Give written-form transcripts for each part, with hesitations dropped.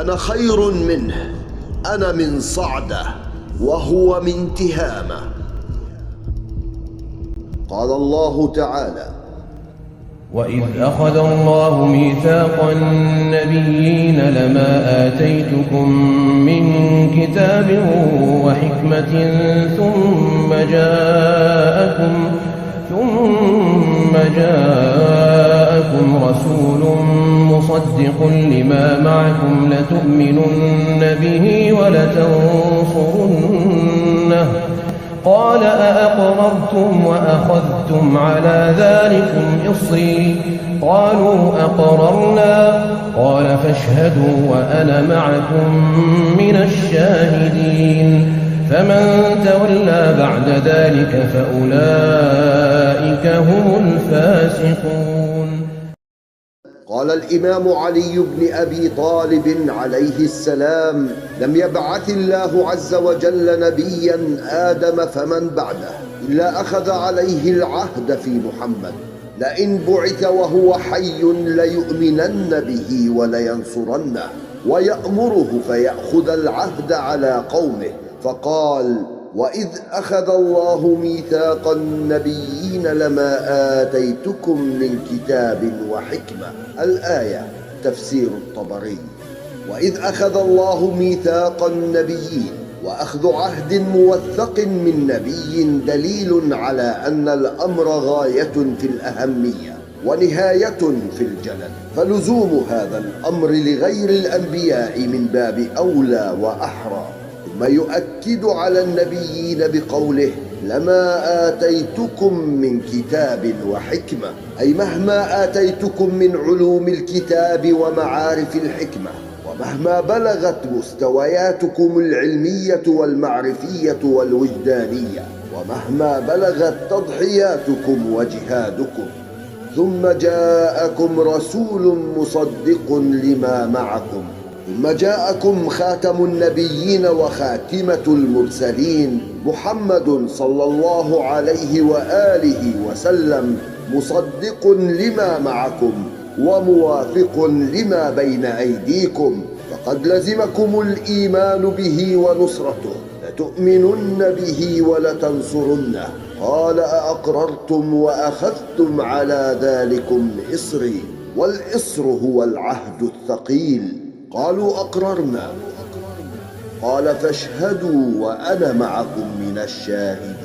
أنا خير منه، أنا من صعدة وهو من تهامة. قال الله تعالى: وإذ أخذ الله ميثاق النبيين لما آتيتكم من كتاب وحكمة ثم جاءكم رسول مصدق لما معكم لتؤمنن به ولتنصرنه. قال أأقررتم وأخذتم على ذلكم إصري؟ قالوا أقررنا. قال فاشهدوا وأنا معكم من الشاهدين. فمن تولى بعد ذلك فأولئك هم الفاسقون. قال الإمام علي بن أبي طالب عليه السلام: لم يبعث الله عز وجل نبيا آدم فمن بعده إلا أخذ عليه العهد في محمد، لئن بعث وهو حي ليؤمنن به ولينصرنه، ويأمره فيأخذ العهد على قومه. فقال: وإذ أخذ الله ميثاق النبيين لما آتيتكم من كتاب وحكمة. الآية تفسير الطبري. وإذ أخذ الله ميثاق النبيين، وأخذ عهد موثق من نبي دليل على أن الأمر غاية في الأهمية ونهاية في الجلل، فلزوم هذا الأمر لغير الأنبياء من باب أولى وأحرى. ثم يؤكد على النبيين بقوله: لما آتيتكم من كتاب وحكمة، أي مهما آتيتكم من علوم الكتاب ومعارف الحكمة، ومهما بلغت مستوياتكم العلمية والمعرفية والوجدانية، ومهما بلغت تضحياتكم وجهادكم. ثم جاءكم رسول مصدق لما معكم، ثم جاءكم خاتم النبيين وخاتمة المرسلين محمد صلى الله عليه وآله وسلم، مصدق لما معكم وموافق لما بين أيديكم، فقد لزمكم الإيمان به ونصرته، لتؤمنن به ولتنصرنه. قال: أأقررتم وأخذتم على ذلكم إصري؟ والإصر هو العهد الثقيل. قالوا: أقررنا. قال: فاشهدوا وأنا معكم من الشاهدين.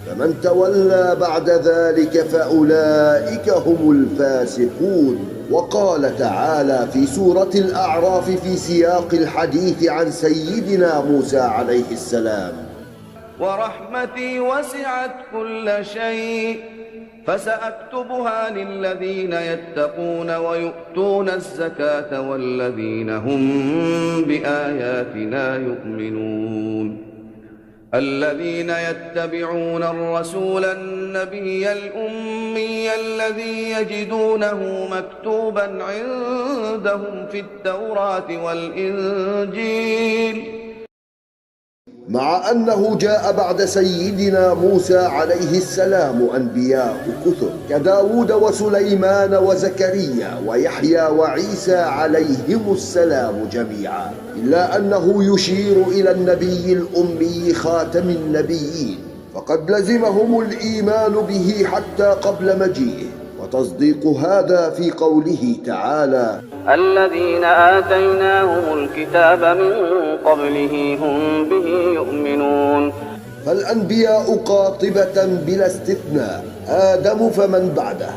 فمن تولى بعد ذلك فأولئك هم الفاسقون. وقال تعالى في سورة الأعراف في سياق الحديث عن سيدنا موسى عليه السلام: ورحمتي وسعت كل شيء فسأكتبها للذين يتقون ويؤتون الزكاة والذين هم بآياتنا يؤمنون. الذين يتبعون الرسول النبي الأمي الذي يجدونه مكتوبا عندهم في التوراة والإنجيل. مع أنه جاء بعد سيدنا موسى عليه السلام أنبياء كثر كداود وسليمان وزكريا ويحيى وعيسى عليهم السلام جميعا، إلا أنه يشير إلى النبي الأمي خاتم النبيين، فقد لزمهم الإيمان به حتى قبل مجيئه. وتصديق هذا في قوله تعالى: الذين آتيناهم الكتاب من قبله هم به يؤمنون. فالأنبياء قاطبة بلا استثناء، آدم فمن بعده،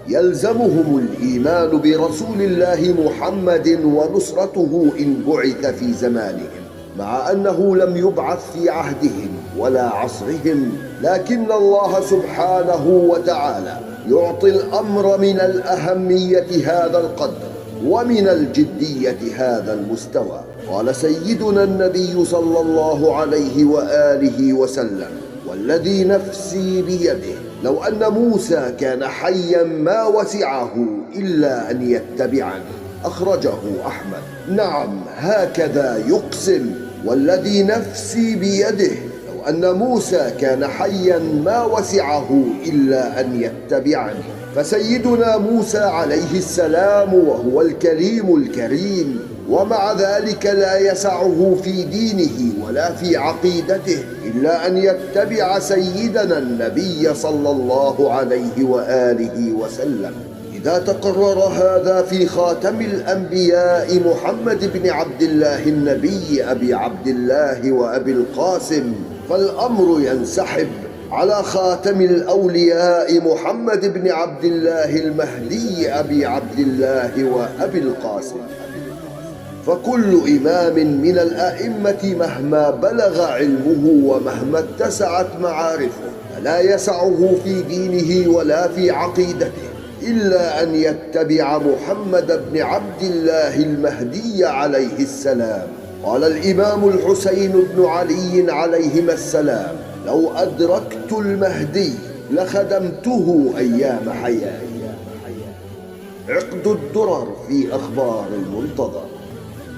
يلزمهم الإيمان برسول الله محمد ونصرته إن بعث في زمانهم، مع أنه لم يبعث في عهدهم ولا عصرهم، لكن الله سبحانه وتعالى يعطي الأمر من الأهمية هذا القدر ومن الجدية هذا المستوى. قال سيدنا النبي صلى الله عليه وآله وسلم: والذي نفسي بيده لو أن موسى كان حيا ما وسعه إلا أن يتبعني. أخرجه أحمد. نعم، هكذا يقسم: والذي نفسي بيده لو أن موسى كان حيا ما وسعه إلا أن يتبعني. فسيدنا موسى عليه السلام وهو الكليم الكريم ومع ذلك لا يسعه في دينه ولا في عقيدته إلا أن يتبع سيدنا النبي صلى الله عليه وآله وسلم. إذا تقرر هذا في خاتم الأنبياء محمد بن عبد الله النبي أبي عبد الله وأبي القاسم، فالأمر ينسحب على خاتم الأولياء محمد بن عبد الله المهدي أبي عبد الله وأبي القاسم. فكل إمام من الأئمة مهما بلغ علمه ومهما اتسعت معارفه فلا يسعه في دينه ولا في عقيدته إلا أن يتبع محمد بن عبد الله المهدي عليه السلام. قال الإمام الحسين بن علي عليهما السلام: لو أدركت المهدي لخدمته أيام حياتي. عقد الدرر في أخبار المنتظر.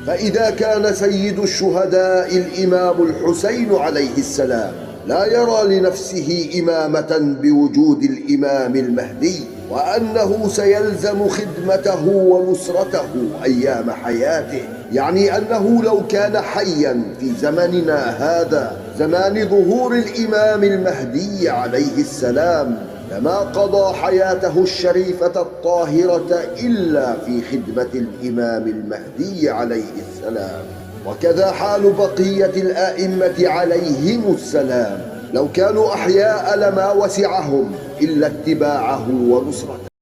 فإذا كان سيد الشهداء الإمام الحسين عليه السلام لا يرى لنفسه إمامة بوجود الإمام المهدي، وأنه سيلزم خدمته ونصرته أيام حياته، يعني أنه لو كان حيا في زمننا هذا زمان ظهور الإمام المهدي عليه السلام لما قضى حياته الشريفة الطاهرة إلا في خدمة الإمام المهدي عليه السلام. وكذا حال بقية الآئمة عليهم السلام، لو كانوا أحياء لما وسعهم إلا اتباعه ونصرته.